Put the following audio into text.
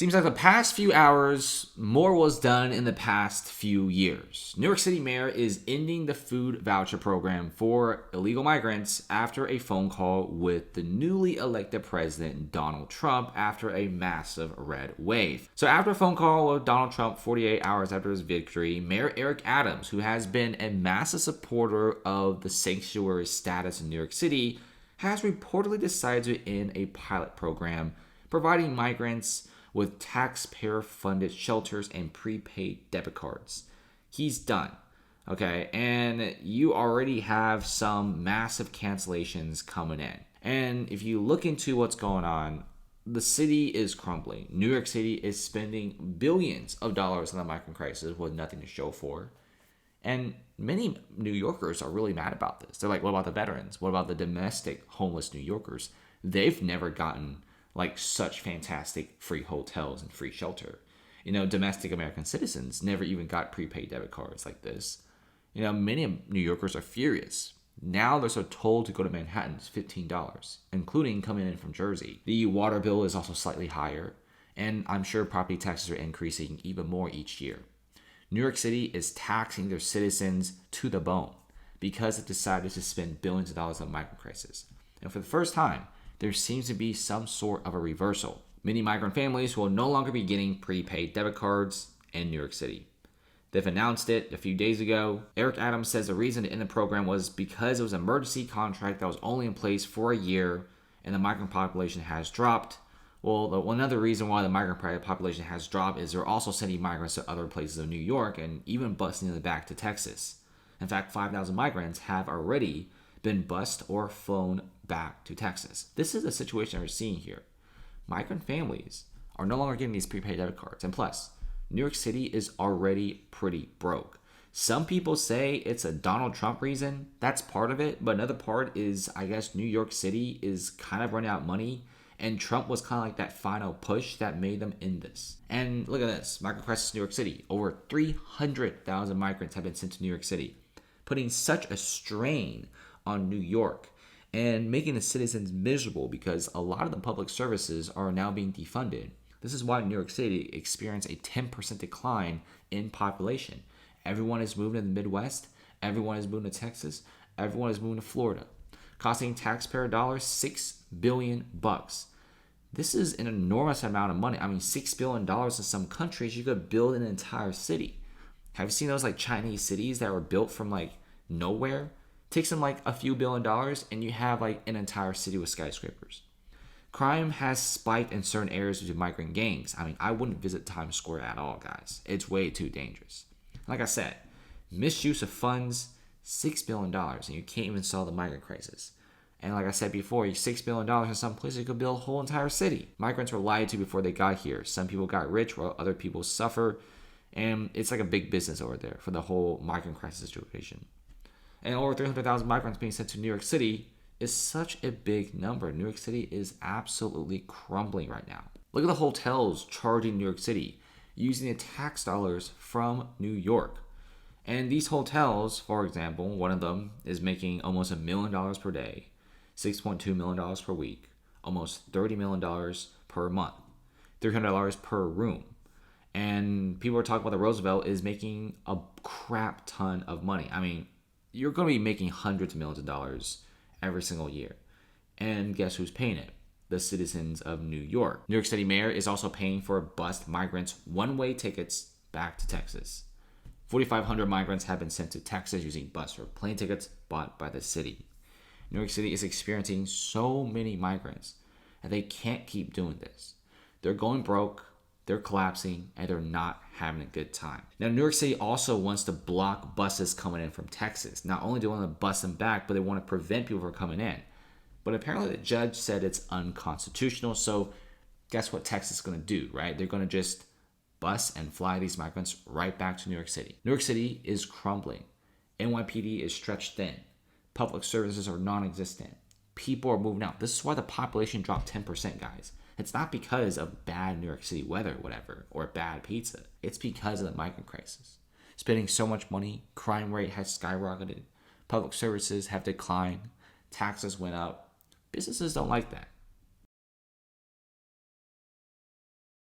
Seems like the past few hours, more was done in the past few years. New York City mayor is ending the food voucher program for illegal migrants after a phone call with the newly elected president, Donald Trump, after a massive red wave. So after a phone call with Donald Trump 48 hours after his victory, Mayor Eric Adams, who has been a massive supporter of the sanctuary status in New York City, has reportedly decided to end a pilot program providing migrants with taxpayer-funded shelters and prepaid debit cards. He's done, okay? And you already have some massive cancellations coming in. And if you look into what's going on, the city is crumbling. New York City is spending billions of dollars on the migrant crisis with nothing to show for. And many New Yorkers are really mad about this. They're like, what about the veterans? What about the domestic homeless New Yorkers? They've never gotten like such fantastic free hotels and free shelter. Domestic American citizens never even got prepaid debit cards like this. Many New Yorkers are furious. Now they're so told to go to Manhattan, it's $15, including coming in from Jersey. The water bill is also slightly higher, and I'm sure property taxes are increasing even more each year. New York City is taxing their citizens to the bone because it decided to spend billions of dollars on the migrant crisis. And for the first time, there seems to be some sort of a reversal. Many migrant families will no longer be getting prepaid debit cards in New York City. They've announced it a few days ago. Eric Adams says the reason to end the program was because it was an emergency contract that was only in place for a year and the migrant population has dropped. Well, another reason why the migrant population has dropped is they're also sending migrants to other places of New York and even busing them back to Texas. In fact, 5,000 migrants have already been bused or flown back to Texas. This is the situation we're seeing here. Migrant families are no longer getting these prepaid debit cards. And plus, New York City is already pretty broke. Some people say it's a Donald Trump reason. That's part of it. But another part is, I guess, New York City is kind of running out of money. And Trump was kind of like that final push that made them end this. And look at this. Migrant crisis in New York City. Over 300,000 migrants have been sent to New York City, putting such a strain on New York and making the citizens miserable because a lot of the public services are now being defunded. This is why New York City experienced a 10% decline in population. Everyone is moving to the Midwest. Everyone is moving to Texas. Everyone is moving to Florida, costing taxpayer dollars $6 billion. This is an enormous amount of money. I mean, $6 billion in some countries, you could build an entire city. Have you seen those like Chinese cities that were built from like nowhere? Takes them like a few $1 billion and you have like an entire city with skyscrapers. Crime has spiked in certain areas due to migrant gangs. I mean, I wouldn't visit Times Square at all, guys. It's way too dangerous. Like I said, misuse of funds, $6 billion, and you can't even solve the migrant crisis. And like I said before, $6 billion in some places, you could build a whole entire city. Migrants were lied to before they got here. Some people got rich while other people suffer. And it's like a big business over there for the whole migrant crisis situation. And over 300,000 migrants being sent to New York City is such a big number. New York City is absolutely crumbling right now. Look at the hotels charging New York City using the tax dollars from New York. And these hotels, for example, one of them is making almost $1 million per day, $6.2 million per week, almost $30 million per month, $300 per room. And people are talking about the Roosevelt is making a crap ton of money. I mean, you're going to be making hundreds of millions of dollars every single year. And guess who's paying it? The citizens of New York. New York City mayor is also paying for bus migrants one-way tickets back to Texas. 4,500 migrants have been sent to Texas using bus or plane tickets bought by the city. New York City is experiencing so many migrants and they can't keep doing this. They're going broke, they're collapsing, and they're not having a good time. Now, New York City also wants to block buses coming in from Texas. Not only do they want to bus them back, but they want to prevent people from coming in. But apparently the judge said it's unconstitutional, so guess what Texas is going to do, right? They're going to just bus and fly these migrants right back to New York City. New York City is crumbling. NYPD is stretched thin. Public services are non-existent. People are moving out. This is why the population dropped 10%, guys. It's not because of bad New York City weather, whatever, or bad pizza. It's because of the migrant crisis. Spending so much money, crime rate has skyrocketed, public services have declined, taxes went up. Businesses don't like that.